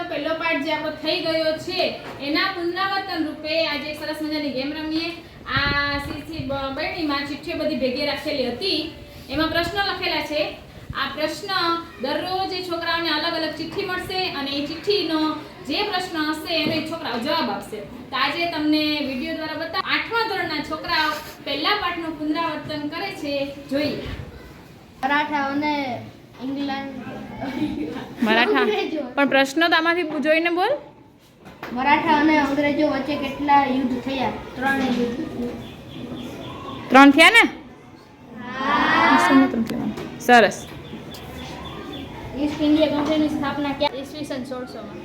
પહેલો પાઠ જે આપણો થઈ ગયો છે એના પુનરાવર્તન રૂપે આજે એક સરસ મજાની ગેમ રમીએ. આ સીસી બરણીમાં ચિઠ્ઠીઓ બધી ભેગી રાખેલી હતી, એમાં પ્રશ્નો લખેલા છે. આ પ્રશ્ન દરરોજ એ છોકરાઓને અલગ અલગ ચિઠ્ઠી મળશે અને એ ચિઠ્ઠીનો જે પ્રશ્ન હશે એનો એ છોકરાઓ જવાબ આપશે. તો આજે તમને વિડીયો દ્વારા બતાવ 8મા ધોરણના છોકરાઓ પહેલા પાઠનું પુનરાવર્તન કરે છે, જોઈએ. મરાઠા અને ઇંગ્લેન્ડ મરાઠા પણ પ્રશ્નો તો આમાંથી જોઈને બોલ. મરાઠા અને અંગ્રેજો વચ્ચે કેટલા યુદ્ધ થયા? 3 યુદ્ધ. 3 થયા ને? સરસ. ઈસ્ટ ઇન્ડિયા કંપનીની સ્થાપના ક્યાં? ઈસવીસન 1600માં.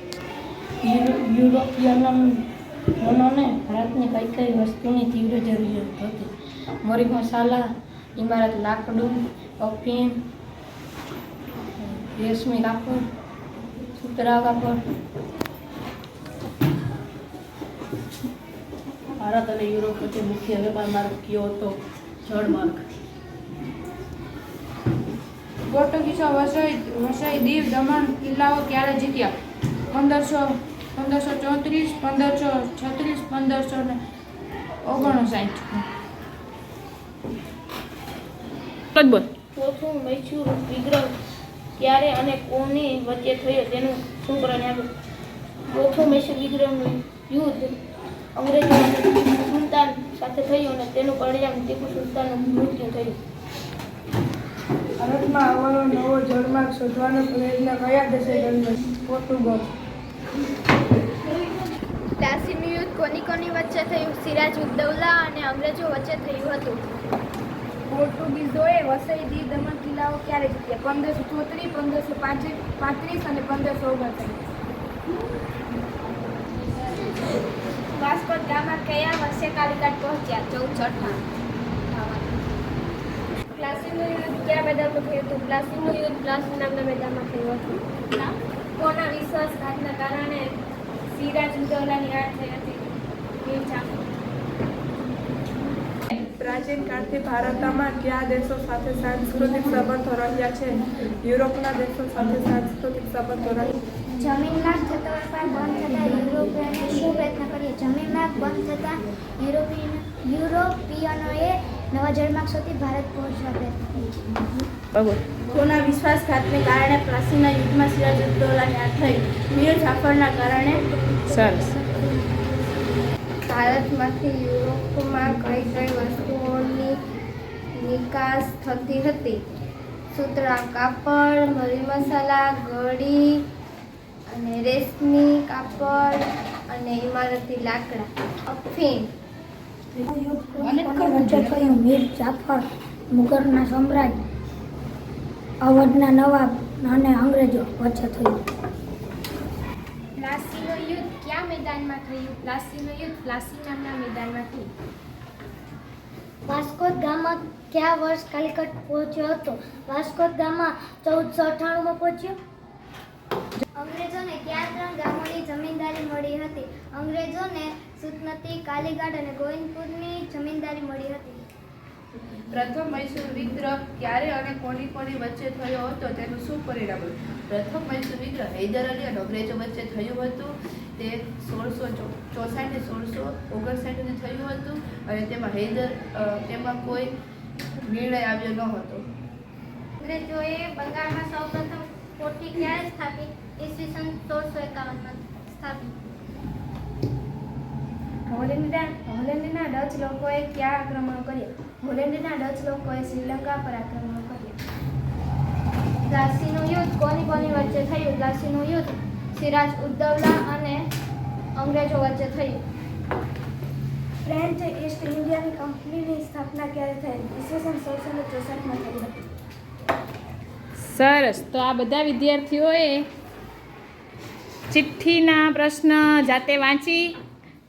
યુરોપિયનોને ભારતની કઈ કઈ વસ્તુની તીવ્ર જરૂરિયાત હતી? મરી મસાલા, ઇમારત લાકડું, અફીણ, રેશમી કાપડ, સુતરા કાપડ. ભારત અને યુરોપ વચ્ચે મુખ્ય વેપાર માર્ગ કયો હતો? જળમાર્ગ. પોર્ટુગીઝો વસાઈ દીવ દમણ કિલ્લાઓ ક્યારે જીત્યા? 1534, 1536, 1559. બોલ. ચોથું મૈસૂર વિગ્રહ ક્યારે અને કોની વચ્ચે થયો તેનું સંકલન આપો. ચોથું મૈસૂર વિગ્રહનું યુદ્ધ અંગ્રેજો અને ટીપુ સુલતાન સાથે થયું અને તેનું પરિણામ ટીપુ સુલતાનનું મૃત્યુ થયું. ભારતમાં આવવાનો નવો જળમાર્ગ શોધવાનો પ્રયત્ન કયા દેશે કર્યો? પોર્ટુગલ. પ્લાસીનું યુદ્ધ કોની વચ્ચે થયું? સિરાજ ઉદ્દૌલા અને અંગ્રેજો વચ્ચે થયું હતું. પોર્ટુગીઝોએ વસાઈ દીવ દમણ કિલ્લાઓ ક્યારે જીત્યા? 1534, 1535 અને 1559. વાસ્કો દ ગામા કયા વર્ષે કાલિકટ પહોંચ્યા? 1458. પ્લાસીનું યુદ્ધ કયા મેદાનમાં થયું હતું? પ્લાસીનું યુદ્ધ પ્લાસી નામના મેદાનમાં થયું હતું. કોના વિશ્વાસઘાતના કારણે સિરાજ ઉદ્દૌલાની હાર થઈ હતી? મીર જાફર. પ્રાચીન કાળથી ભારતમાં કયા દેશો સાથે સાંસ્કૃતિક સંબંધો રહ્યા છે? યુરોપના દેશો સાથે સાંસ્કૃતિક સંબંધો રહ્યા. જમીનના થતો વેપાર બંધ થતાં યુરોપિયનોએ શું પ્રયત્ન કર્યો? જમીનના બંધ થતાં યુરોપિયનોએ નવા જળમાર્ગ શોધી ભારત પહોંચવા પ્રયત્ન કર્યો. કોના વિશ્વાસઘાતને કારણે પ્લાસીના યુદ્ધમાં સિરાજ ઉદ્દૌલાની હાર થઈ? મીર જાફરના કારણે. સરસ. ભારતમાંથી યુરોપમાં કઈ કઈ વસ્તુઓની નિકાસ થતી હતી? સુતરા કાપડ, મરી મસાલા, ગળી અને રેશમી કાપડ અને ઇમારતી લાકડા. અફીણ. વચ્ચે થયું? મીર જાફર, મુગલના સમ્રાટ, અવધના નવાબ અને અંગ્રેજો વચ્ચે થયું. પ્લાસીનું યુદ્ધ કયા મેદાનમાં થયું? પ્લાસીનું યુદ્ધ પ્લાસી નામના મેદાનમાં થયું. વાસ્કો દ ગામા કયા વર્ષ કાલિકટ પહોંચ્યો હતો? વાસ્કો દ ગામા 1498માં પહોંચ્યો. અંગ્રેજોને કયા 3 ગામોની જમીનદારી મળી હતી? અંગ્રેજોને સુતનતી, કાલીઘાટ અને ગોવિંદપુરની જમીનદારી મળી હતી. પ્રથમ મૈસૂર વિગ્રહ ક્યારે અને કોની વચ્ચે થયો હતો તેનું શું પરિણામ? પ્રથમ મૈસૂર વિગ્રહ હૈદર અલી અને અંગ્રેજો વચ્ચે થયું હતું. તે 1664 ને 1659 થયું હતું અને તેમાં કોઈ નિર્ણય આવ્યો ન હતો. અંગ્રેજોએ બંગાળમાં સૌપ્રથમ કોઠી ક્યારે સ્થાપી? ઈસવીસન 1651માં સ્થાપી. હોલેન્ડના ડચ લોકોએ ક્યાં આક્રમણો કર્યા? હોલેન્ડના ડચ લોકોએ શ્રીલંકા પર આક્રમણો કર્યા. પ્લાસીનું યુદ્ધ કોની વચ્ચે થયું? પ્લાસીનું યુદ્ધ સિરાજ ઉદ્દૌલા અને અંગ્રેજો વચ્ચે થયું. ફ્રેન્ચ ઈસ્ટ ઇન્ડિયાની કંપનીની સ્થાપના ક્યારે થઈ? ઈસવીસન 1664માં થઈ હતી. સરસ. તો આ બધા વિદ્યાર્થીઓએ ચિઠ્ઠીના પ્રશ્ન જાતે વાંચી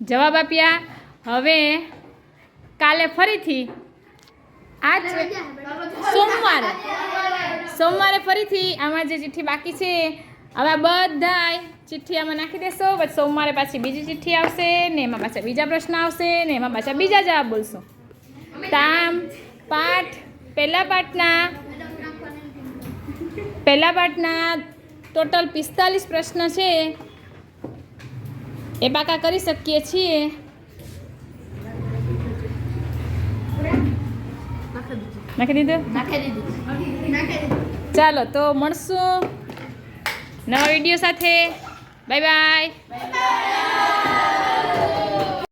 જવાબ આપ્યા. હવે કાલે ફરીથી આજ સોમવારે ફરીથી આમાં જે ચિઠ્ઠી બાકી છે હવે બધાય ચિઠ્ઠી આમાં નાખી દેશો. પછી સોમવારે પાછી બીજી ચિઠ્ઠી આવશે ને એમાં પાછા બીજા પ્રશ્ન આવશે ને એમાં પાછા બીજા જવાબ બોલશો. તામ પાઠ પહેલા પાઠના ટોટલ 45 પ્રશ્ન છે એ પાકા કરી શકીએ છીએ. નાખી દીધું. ચાલો તો મળશું નવા વિડીયો સાથે. Bye bye.